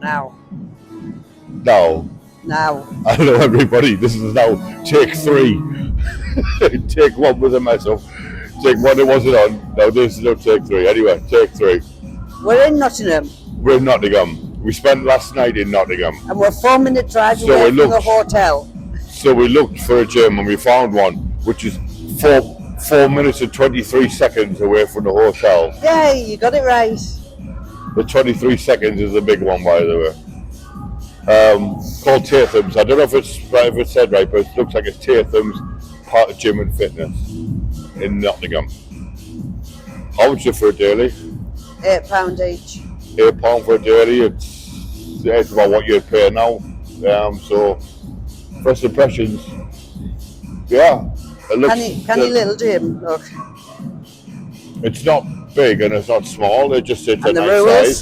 Now. Now. Now. Hello everybody, this is now take 3. Take 1 was a mess up. Take 1 it wasn't on. Now this is now take 3. Anyway, take 3. We're in Nottingham. We're in Nottingham. We spent last night in Nottingham. And we're 4-minute drive away from the hotel. So we looked for a gym and we found one, which is 4 minutes and 23 seconds away from the hotel. Yay, you got it right. The 23 seconds is the big one, by the way. Called Tatham's. I don't know if it's said right, but it looks like it's Tatham's part of gym and fitness in Nottingham. How much is it for a daily? £8 each. £8 for a daily. It's about what you'd pay now. So first impressions, yeah. It looks canny little gym, look. It's not big and it's not small. It just sits and a nice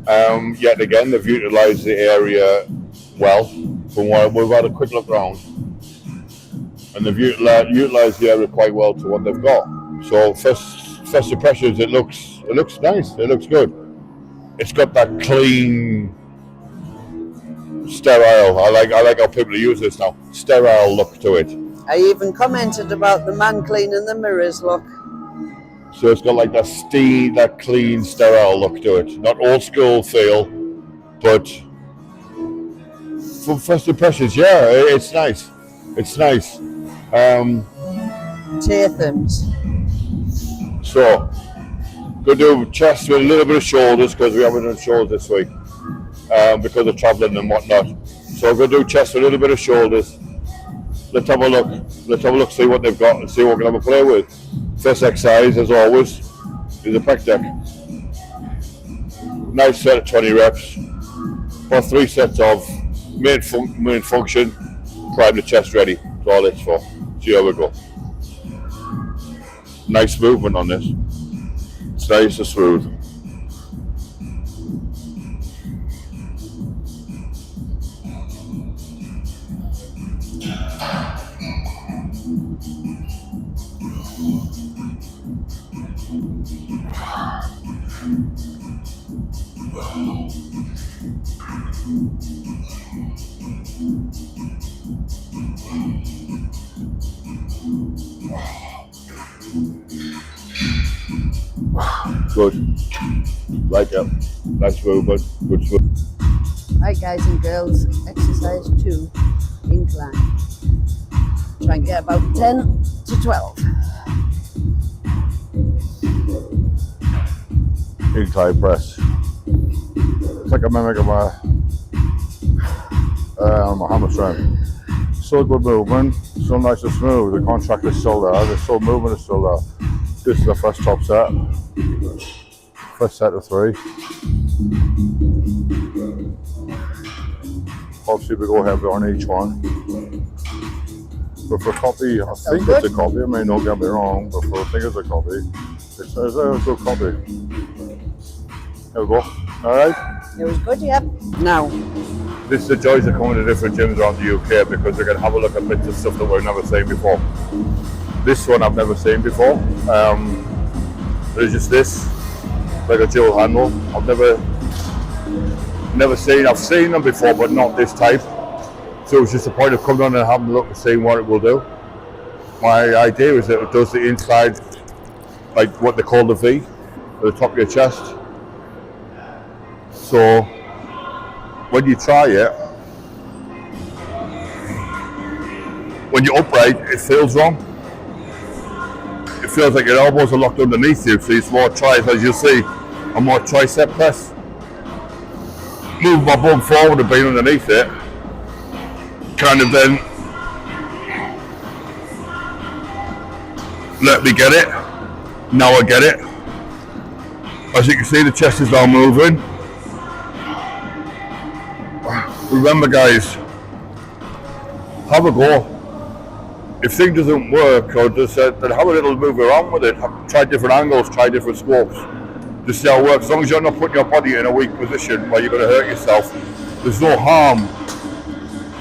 size. Yet again, they've utilised the area well. From what we've had a quick look around, and they've utilised the area quite well to what they've got. So first impressions, it looks nice. It looks good. It's got that clean, sterile. I like how people use this now. Sterile look to it. I even commented about the man cleaning the mirrors, look. So it's got like that clean, sterile look to it. Not old school feel, but for first impressions, yeah, it's nice. It's nice. Tatham's. So, go do chest with a little bit of shoulders because we haven't done shoulders this week because of travelling and whatnot. So I'm going to do chest with a little bit of shoulders. Let's have a look, see what they've got and see what we're going to play with. First exercise, as always, is a pec deck. Nice set of 20 reps. For 3 sets of main function, prime the chest ready. That's all it's for. See how we go. Nice movement on this. It's nice and smooth. Good. Like it. Nice movement. Good swim. Right, guys and girls, exercise 2, incline. Try and get about 10 to 12. Incline press. It's like a mimic of my hammer strength. So good movement, so nice and smooth. The contract is still there, the still movement is still there. This is the first top set. First set of 3. Obviously we go heavy on each one. But for copy, I think it's a copy. I may not get me wrong, but I think it's a copy. It's a good copy. There we go. Alright? It was good, yep. Now. This is the joys of coming to different gyms around the UK because we can have a look at bits of stuff that we've never seen before. This one I've never seen before. There's just this, like a dual handle. I've I've seen them before, but not this type. So it's just a point of coming on and having a look and seeing what it will do. My idea is that it does the inside, like what they call the V, at the top of your chest. So when you try it, when you're upright, it feels wrong. It feels like your elbows are locked underneath you, so it's more as you'll see, a more tricep press. Move my bum forward and being underneath it, kind of then let me get it. Now I get it. As you can see, the chest is now moving. Remember guys, have a go. If thing doesn't work or just then have a little move around with it. Try different angles, try different scopes. Just see how it works. As long as you're not putting your body in a weak position where you're going to hurt yourself, there's no harm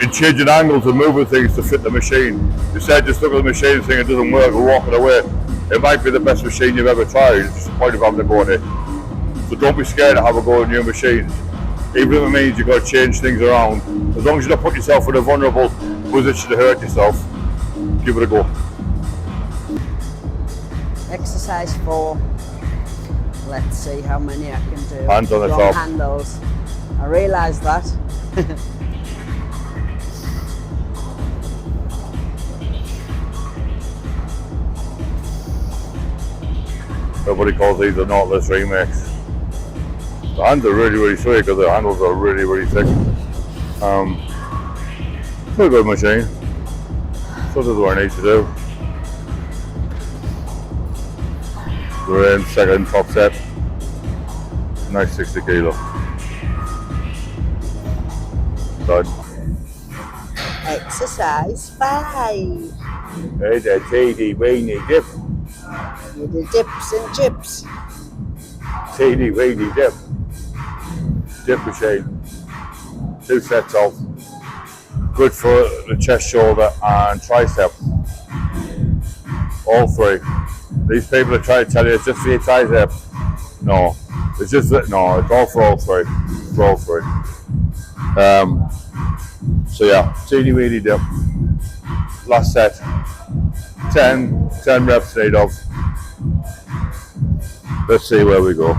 in changing angles and moving things to fit the machine. Instead just look at the machine and think it doesn't work and walking away. It might be the best machine you've ever tried. It's just the point of having a go at it. So don't be scared to have a go at new machines. even if it means you've got to change things around. As long as you don't put yourself in a vulnerable position to hurt yourself, give it a go. Exercise 4. Let's see how many I can do. Hands on the Long top. handles. I realise that. Everybody calls these the Nautilus remakes. The hands are really sweet because the handles are really thick. It's a good machine. So this is what I need to do. We're in second top set. Nice 60 kilo. Done. Exercise 5. There's a teeny weeny dip. You do dips and chips. Teeny weeny dip. Dip machine. 2 sets of. Good for the chest, shoulder and tricep. All 3. These people are trying to tell you it's just for your tricep. No. It's just that, no, it's all for all 3. For all 3. So yeah, teeny weeny dip. Last set. 10 reps need of. Let's see where we go.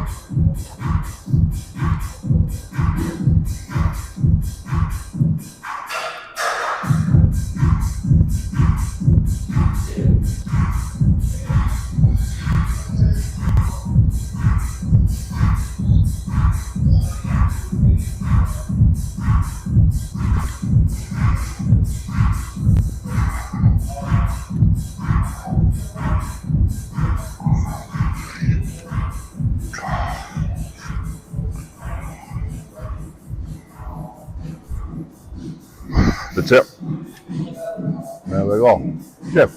The tip. There we go. Tip.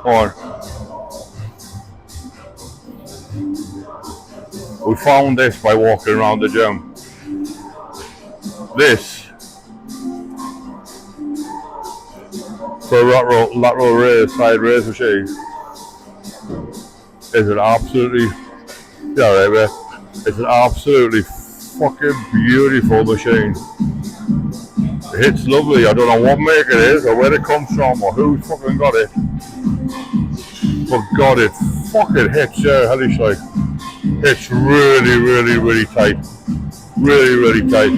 On. We found this by walking around the gym. This for a lateral raise, side raise machine is an absolutely, yeah, right, it's an absolutely fucking beautiful machine. It's lovely. I don't know what make it is or where it comes from or who's fucking got it. But God, it fucking hits hellish like. It's really tight. Really tight.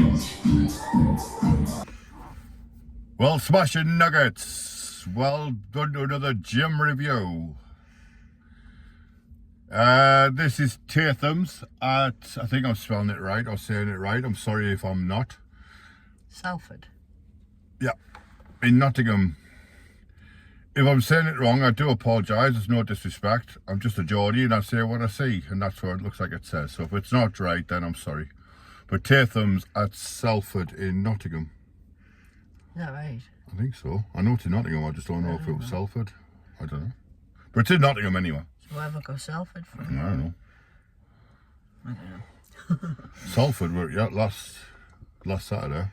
Well, smashing nuggets. Well done to another gym review. This is Tatham's at, I think I'm spelling it right or saying it right. I'm sorry if I'm not. Salford. Yeah, in Nottingham. If I'm saying it wrong, I do apologise. There's no disrespect. I'm just a Geordie and I say what I see, and that's what it looks like it says. So if it's not right, then I'm sorry. But Tatham's at Salford in Nottingham. Is that right? I think so. I know it's in Nottingham. I just don't know if it was Salford. I don't know. But it's in Nottingham anyway. So why have I got Salford for? I don't know. I don't know. Salford were last Saturday.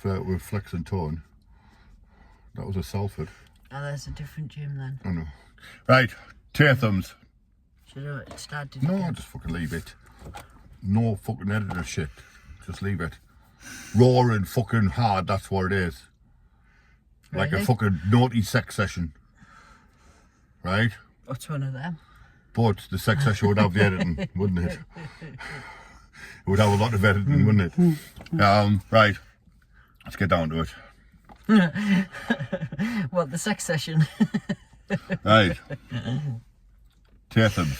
With Flex and Tone. That was a Salford. Oh, there's a different gym then. I know. Right, Tatham's. Should it started No, again? just fucking leave it. No fucking editor shit. Just leave it. Raw and fucking hard, that's what it is. Like a Really? fucking naughty sex session. Right? What's one of them? But the sex session would have the editing, wouldn't it? It would have a lot of editing, wouldn't it? Right. Let's get down to it. What, the sex session? Right. Tatham's.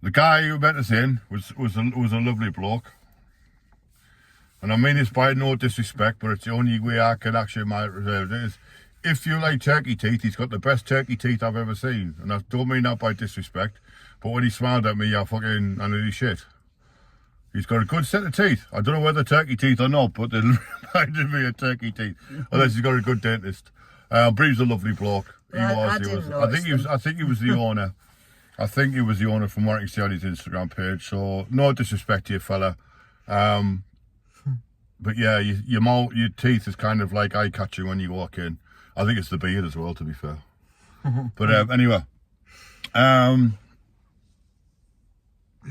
The guy who met us in was a lovely bloke. And I mean this by no disrespect, but it's the only way I can actually reserve it is if you like turkey teeth, he's got the best turkey teeth I've ever seen. And I don't mean that by disrespect, but when he smiled at me, I nearly shit. He's got a good set of teeth. I don't know whether turkey teeth or not, but they reminded me of turkey teeth. Unless he's got a good dentist. But he was a lovely bloke. He was. I think he was the owner. I think he was the owner from what I can see on his Instagram page. So no disrespect to you, fella. But yeah, your teeth is kind of like eye catching when you walk in. I think it's the beard as well, to be fair. But anyway, you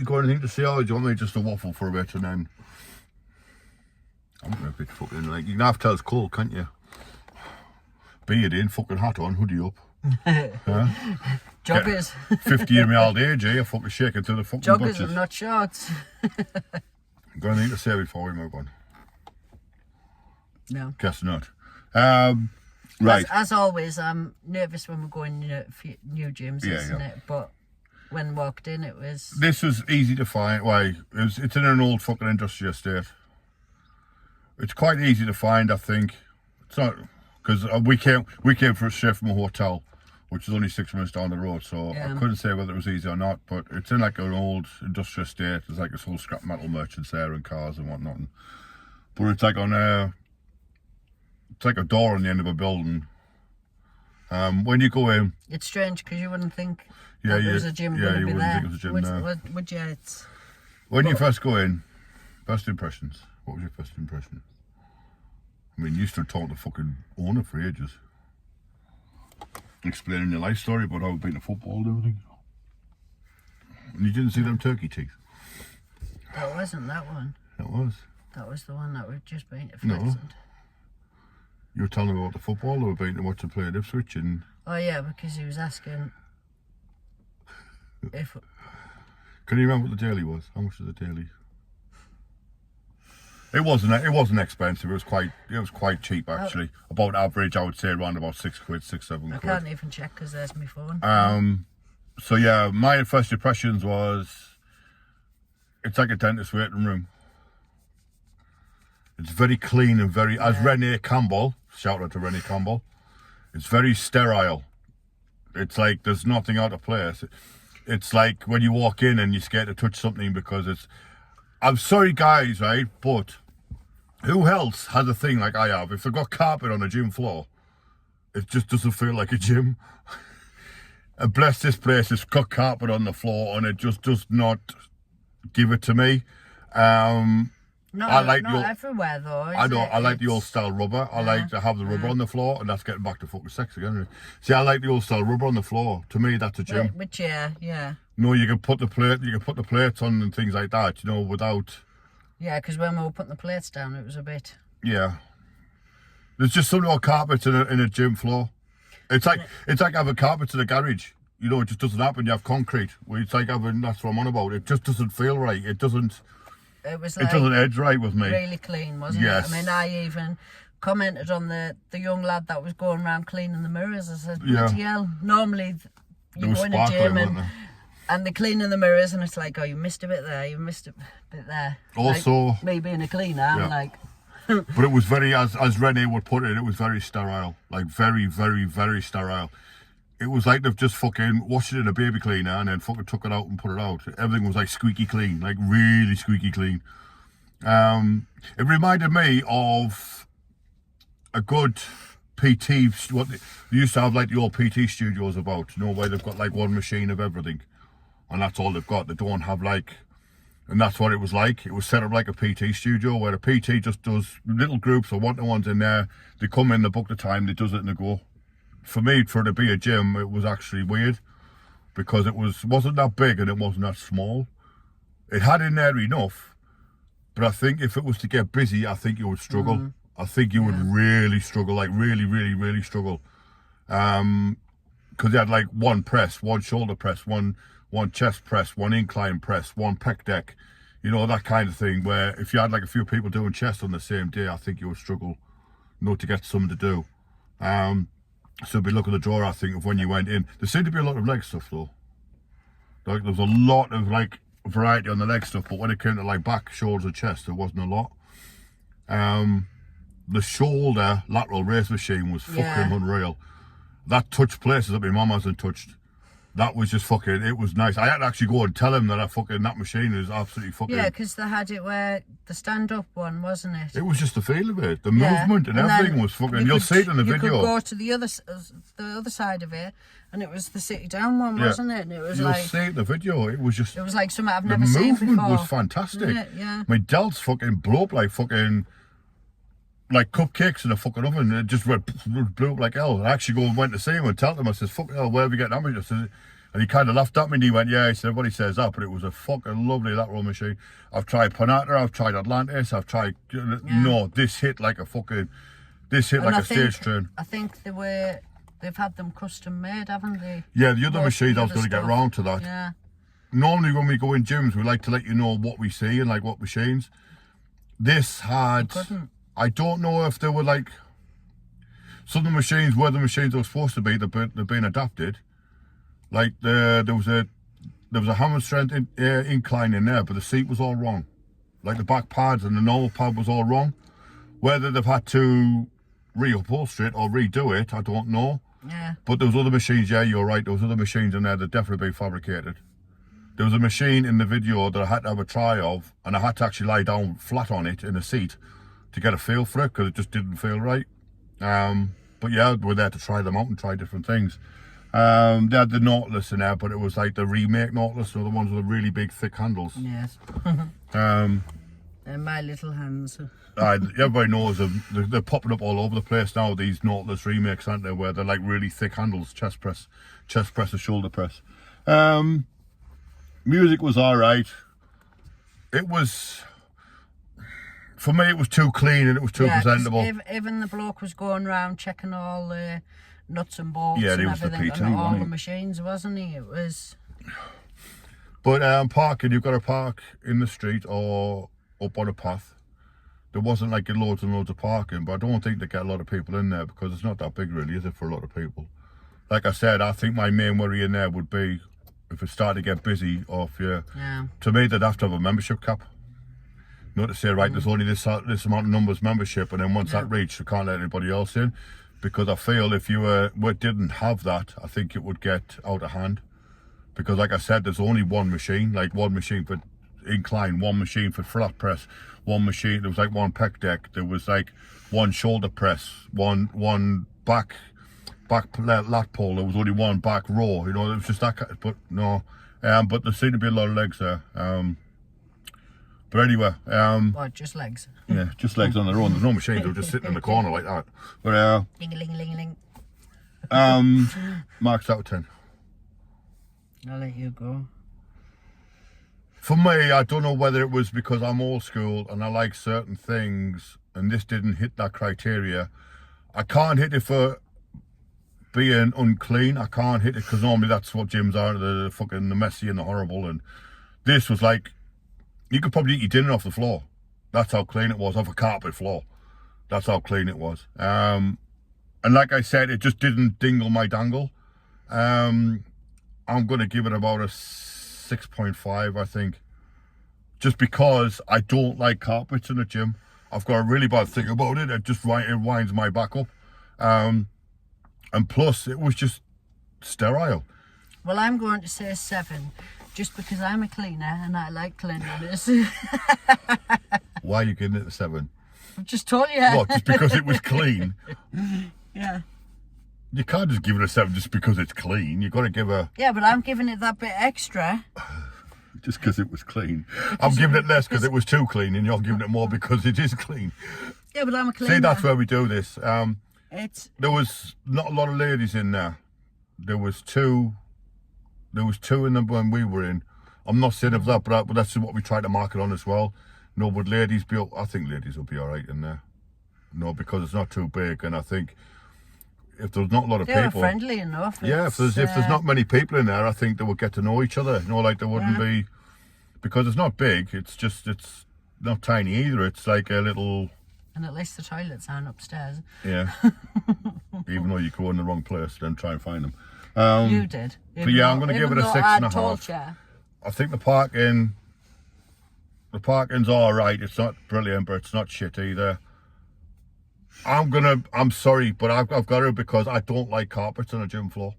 got anything to say, or do you want me just to waffle for a bit and then I'm gonna be fucking like you can have to tell it's cold, can't you? Beard in, fucking hat on, hoodie up. Joggers. 50-year-old age, eh? You're fucking shaking through the fucking Joggers butchers. and not shorts. Got anything to say before we move on? No. Guess not. Right. As always, I'm nervous when we're going new gyms, isn't it? But when walked in, it was... This was easy to find. Why? It's in an old fucking industrial estate. It's quite easy to find, I think. It's not... Because we came for a shift from a hotel, which is only 6 minutes down the road, so I couldn't say whether it was easy or not, but it's in like an old industrial estate. There's like this whole scrap metal merchants there and cars and whatnot. But it's like on a... It's like a door on the end of a building. When you go in... It's strange because you wouldn't think that there was a gym going to be there. Think it was a gym there. Would you? It's... When you first go in, first impressions. What was your first impression? I mean, you stood talking to the fucking owner for ages. Explaining your life story about how you've been to football and everything. And you didn't see them turkey teeth? That wasn't that one. That was. That was the one that we've just been to. No. You were telling me about the football they were being to watch them play at Ipswich and... Oh yeah, because he was asking if... Can you remember what the daily was? How much was the daily? It wasn't expensive. It was quite cheap actually. About average, I would say around about 6 quid, 6, 7 quid. I can't even check because there's my phone. So yeah, my first impressions was it's like a dentist waiting room. It's very clean and very, as Renee Campbell, shout out to Renee Campbell, it's very sterile. It's like there's nothing out of place. It's like when you walk in and you're scared to touch something because it's, I'm sorry guys, right, but who else has a thing like I have? If they've got carpet on a gym floor, it just doesn't feel like a gym. And bless this place, it's got carpet on the floor and it just does not give it to me. Not everywhere though. I like the old style rubber. I like to have the rubber on the floor, and that's getting back to fucking sex again. See, I like the old style rubber on the floor. To me, that's a gym. Which yeah. No, you can put the plates on and things like that. You know, without. Yeah, because when we were putting the plates down, it was a bit. Yeah. There's just some old carpets in a gym floor. It's like having carpets in a garage. You know, it just doesn't happen. You have concrete. It's like having. That's what I'm on about. It just doesn't feel right. It doesn't. It doesn't edge right with me. Really clean, wasn't it? I mean, I even commented on the young lad that was going around cleaning the mirrors. I said, bloody hell, normally you go in a gym and they're cleaning the mirrors and it's like, oh, you missed a bit there, you missed a bit there. Also, like, me being a cleaner, I'm like... But it was very, as Renee would put it was very sterile. Like, very, very, very sterile. It was like they've just fucking washed it in a baby cleaner and then fucking took it out and put it out. Everything was like squeaky clean, like really squeaky clean. It reminded me of a good PT, what they used to have like the old PT studios about, you know, where they've got like one machine of everything. And that's all they've got. They don't have like, and that's what it was like. It was set up like a PT studio where a PT just does little groups or one-to-ones in there. They come in, they book the time, they does it and they go. For me, for it to be a gym, it was actually weird because it wasn't that big and it wasn't that small. It had in there enough, but I think if it was to get busy, I think you would struggle. I think you would really struggle, like really, really, really struggle. Because you had like one press, one shoulder press, one chest press, one incline press, one pec deck, you know, that kind of thing. Where if you had like a few people doing chest on the same day, I think you would struggle, you know, to get something to do. So be look at the drawer, I think, of when you went in. There seemed to be a lot of leg stuff though. Like there was a lot of like variety on the leg stuff, but when it came to like back, shoulders and chest, there wasn't a lot. The shoulder lateral raise machine was fucking unreal. That touched places that my mum hasn't touched. That was just fucking, it was nice. I had to actually go and tell him that that machine is absolutely fucking... Yeah, because they had it where, the stand-up one, wasn't it? It was just the feel of it. The movement and everything was fucking... You'll see it in the video. You could go to the other side of it, and it was the sit-down one, wasn't it? And it was You'll see it in the video. It was just... It was like something I've never seen before. The movement was fantastic. Yeah. My delts fucking blew up like fucking... like cupcakes in a fucking oven. It just blew up like hell. I actually went to see him and tell him, I says, fucking hell, where are we getting amateurs? And he kind of laughed at me and he went, yeah, he said, everybody says that, but it was a fucking lovely lateral machine. I've tried Panata, I've tried Atlantis, I've tried, no, this hit like a stage train. I think they've had them custom made, haven't they? Yeah, the other machines, I was going to get round to that. Yeah. Normally when we go in gyms, we like to let you know what we see and like what machines. This had, I don't know if they were like, some of the machines were the machines they were supposed to be, they've been adapted. Like there was a hammer strength incline in there, but the seat was all wrong. Like the back pads and the normal pad was all wrong. Whether they've had to reupholster it or redo it, I don't know. Yeah. But there was other machines, yeah, you're right, there was other machines in there that definitely been fabricated. There was a machine in the video that I had to have a try of, and I had to actually lie down flat on it in a seat to get a feel for it, because it just didn't feel right. But yeah, we're there to try them out and try different things. They had the Nautilus in there, but it was like the remake Nautilus, or the ones with the really big thick handles. Yes. And my little hands. Everybody knows them. They're popping up all over the place now, these Nautilus remakes, aren't they, where they're like really thick handles, chest press or shoulder press. Music was alright. It was, for me, it was too clean and it was too presentable. Even the bloke was going around checking all the nuts and bolts and everything on all the machines, wasn't he? It was. But parking, you've got to park in the street or up on a path. There wasn't like loads and loads of parking, but I don't think they get a lot of people in there because it's not that big really, is it, for a lot of people? Like I said, I think my main worry in there would be if it started to get busy, or if to me they'd have to have a membership cap. Not to say, right, there's only this amount of numbers membership, and then once that reached, you can't let anybody else in. Because I feel if you didn't have that, I think it would get out of hand. Because like I said, there's only one machine, like one machine for incline, one machine for flat press, one machine, there was like one pec deck, there was like one shoulder press, one back lat pull, there was only one back row, you know, it was just that kind of, but no, but there seemed to be a lot of legs there. But anyway, just legs. Yeah, just legs on their own. There's no machines. They're just sitting in the corner like that. But Ding-a-ling-a-ling-a-ling. marks out of 10. I'll let you go. For me, I don't know whether it was because I'm old school and I like certain things, and this didn't hit that criteria. I can't hit it for being unclean. I can't hit it because normally that's what gyms are. The fucking the messy and the horrible. And this was like, you could probably eat your dinner off the floor. That's how clean it was, off a carpet floor. That's how clean it was. And like I said, it just didn't dingle my dangle. I'm going to give it about a 6.5, I think. Just because I don't like carpets in the gym. I've got a really bad thing about it. It just winds my back up. And plus, it was just sterile. Well, I'm going to say 7. Just because I'm a cleaner and I like cleanliness. Why are you giving it a 7? I've just told you. What, just because it was clean? Yeah. You can't just give it a 7 just because it's clean. You've got to give a... Yeah, but I'm giving it that bit extra. Just because it was clean. I'm giving it less because it was too clean, and you're giving it more because it is clean. Yeah, but I'm a cleaner. See, that's where we do this. There was not a lot of ladies in there. There was two in them when we were in. I'm not saying of that, but that's what we try to market on as well. No, but ladies, I think ladies will be all right in there. No, because it's not too big, and I think if there's not a lot of people, friendly enough. Yeah, if there's not many people in there, I think they would get to know each other. You know, like there wouldn't be, because it's not big. It's not tiny either. It's like a little. And at least the toilets aren't upstairs. Yeah. Even though you go in the wrong place, then try and find them. You did. But yeah, I'm going to give it a 6.5. I think the parking's all right. It's not brilliant, but it's not shit either. I'm sorry, but I've got to, because I don't like carpets on a gym floor.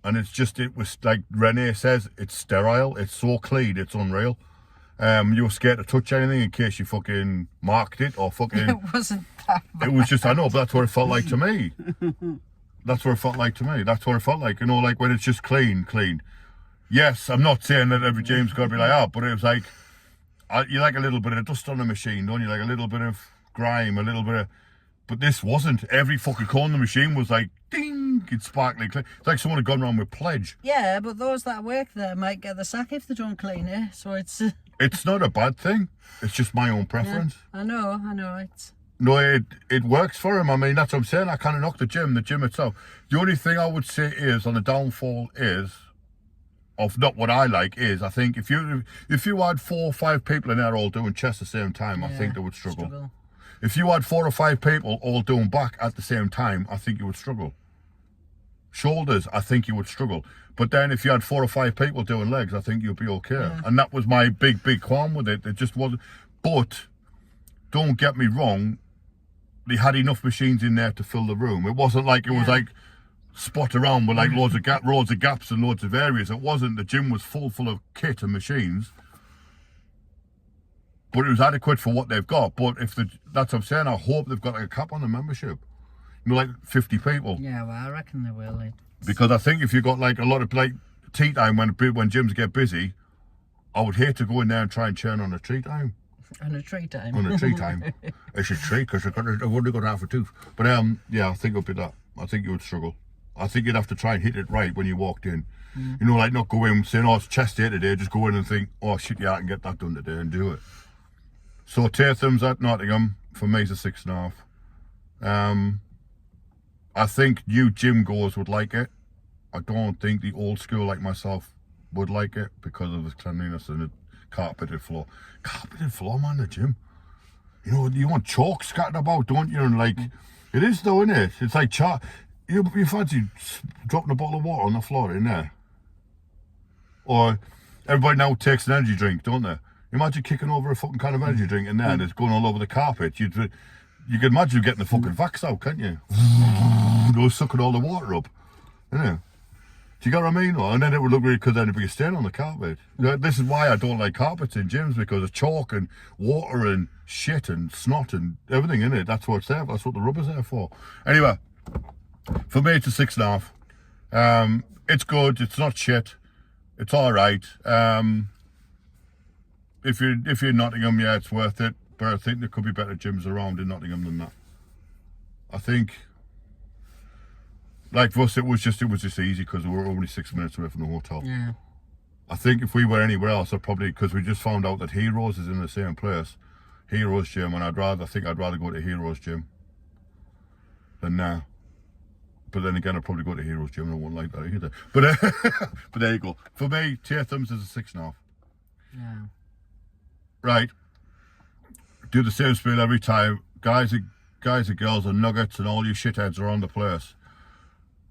And it was like Renee says, it's sterile. It's so clean, it's unreal. You were scared to touch anything in case you fucking marked it or fucking... It wasn't that bad. It was just, I know, but that's what it felt like to me. That's what it felt like to me. That's what it felt like, you know, like when it's just clean. Yes, I'm not saying that every gym's got to be like that, but it was like, you like a little bit of dust on the machine, don't you? Like a little bit of grime, a little bit of... But this wasn't. Every fucking corner of the machine was like, ding, it's sparkling clean. It's like someone had gone around with pledge. Yeah, but those that work there might get the sack if they don't clean it, so it's... It's not a bad thing. It's just my own preference. Yeah, I know, it's... No, it works for him. I mean, that's what I'm saying. I kind of knock the gym itself. The only thing I would say is, on the downfall is, of not what I like, is I think if you had 4 or 5 people in there all doing chest at the same time, I think they would struggle. If you had 4 or 5 people all doing back at the same time, I think you would struggle. Shoulders, I think you would struggle. But then if you had 4 or 5 people doing legs, I think you'd be okay. Yeah. And that was my big qualm with it. It just wasn't. But don't get me wrong, they had enough machines in there to fill the room. It wasn't like it was like spot around with like loads of gaps and loads of areas. It wasn't. The gym was full of kit and machines. But it was adequate for what they've got. But that's what I'm saying. I hope they've got like a cap on the membership. You know, like 50 people. Yeah, well, I reckon they will. Because I think if you got like a lot of like tea time when gyms get busy, I would hate to go in there and try and churn on a tea time. On a tree time. On a tree time. It's a tree because I've only got half a tooth. But yeah, I think it would be that. I think you would struggle. I think you'd have to try and hit it right when you walked in. You know, like not go in saying, oh, it's chest day today. Just go in and think, oh shit, yeah, I can get that done today and do it. So Tatham's at Nottingham. For me, it's a 6.5. I think new gym goers would like it. I don't think the old school like myself would like it because of the cleanliness and the carpeted floor. Carpeted floor, man, the gym. You know, you want chalk scattered about, don't you? And like, it is though, isn't it? It's like chalk. You fancy dropping a bottle of water on the floor in there? Or everybody now takes an energy drink, don't they? Imagine kicking over a fucking can of energy drink in there and it's going all over the carpet. You can imagine getting the fucking vax out, can't you? Those sucking all the water up. You know? Do you get what I mean? And then it would look really, because then it'd be a stain on the carpet. This is why I don't like carpets in gyms, because of chalk and water and shit and snot and everything in it. That's what it's there. That's what the rubber's there for. Anyway, for me it's a 6.5. It's good. It's not shit. It's all right. If you're in Nottingham, yeah, it's worth it. But I think there could be better gyms around in Nottingham than that. I think, like for us, it was just easy because we were only 6 minutes away from the hotel. Yeah. I think if we were anywhere else, I'd probably, because we just found out that Heroes is in the same place, Heroes Gym, and I'd rather go to Heroes Gym than now. But then again, I'd probably go to Heroes Gym and I wouldn't like that either. But but there you go. For me, Tatham's is a 6.5. Yeah. Right. Do the same spiel every time. Guys and girls and nuggets and all you shitheads are on the place.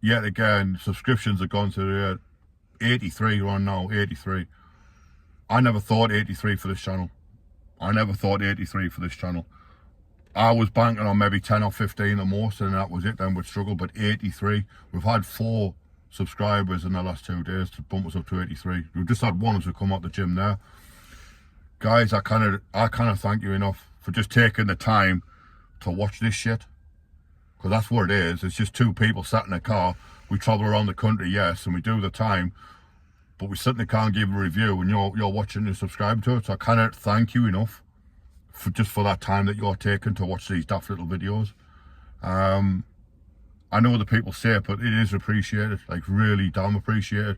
Yet again, subscriptions have gone to 83. We're on now, 83. I never thought 83 for this channel. I was banking on maybe 10 or 15 at most, and that was it. Then we'd struggle. But 83. We've had 4 subscribers in the last 2 days to bump us up to 83. We've just had one as we come out the gym there. Guys, I kind of thank you enough for just taking the time to watch this shit. Because that's what it is. It's just 2 people sat in a car. We travel around the country, yes, and we do the time. But we certainly can't give a review when you're watching and subscribing to it. So I cannot thank you enough for that time that you're taking to watch these daft little videos. I know the people say it, but it is appreciated. Like, really damn appreciated.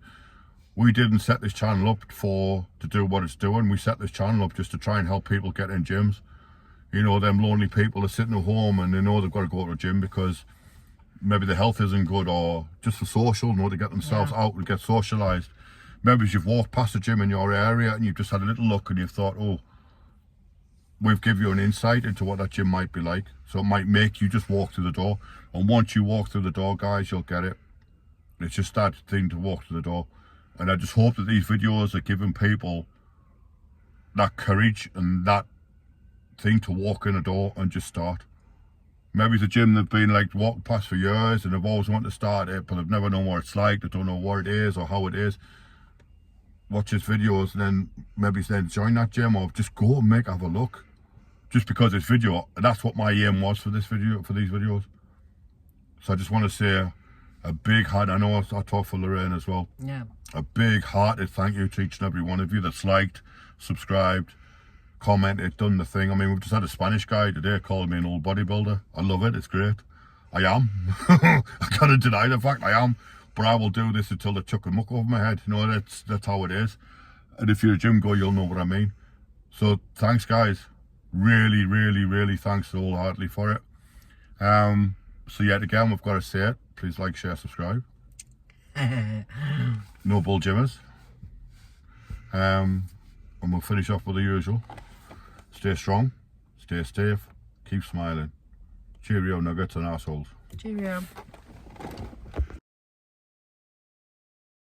We didn't set this channel up to do what it's doing. We set this channel up just to try and help people get in gyms. You know, them lonely people are sitting at home and they know they've got to go to a gym because maybe their health isn't good, or just for social, to get themselves out and get socialised. Maybe you've walked past a gym in your area and you've just had a little look and you've thought, oh, we've given you an insight into what that gym might be like. So it might make you just walk through the door. And once you walk through the door, guys, you'll get it. It's just that thing to walk through the door. And I just hope that these videos are giving people that courage and that thing to walk in a door and just start. Maybe it's a gym they've been like walking past for years and they've always wanted to start it, but they've never known what it's like. They don't know what it is or how it is. Watch his videos and then maybe then join that gym, or just go and have a look. Just because it's video, that's what my aim was for these videos. So I just want to say a big heart. I know I talk for Lorraine as well. Yeah. A big hearted thank you to each and every one of you that's liked, subscribed, commented, done the thing. I mean, we've just had a Spanish guy today called me an old bodybuilder. I love it. It's great. I am. I can't deny the fact I am. But I will do this until they chuck a muck over my head. You know, that's how it is. And if you're a gym goer, you'll know what I mean. So thanks, guys. Really, really, really thanks wholeheartedly for it. So yet again, we've got to say it. Please like, share, subscribe. No bull gymmers. And we'll finish off with the usual. Stay strong, stay safe, keep smiling. Cheerio, nuggets and assholes. Cheerio.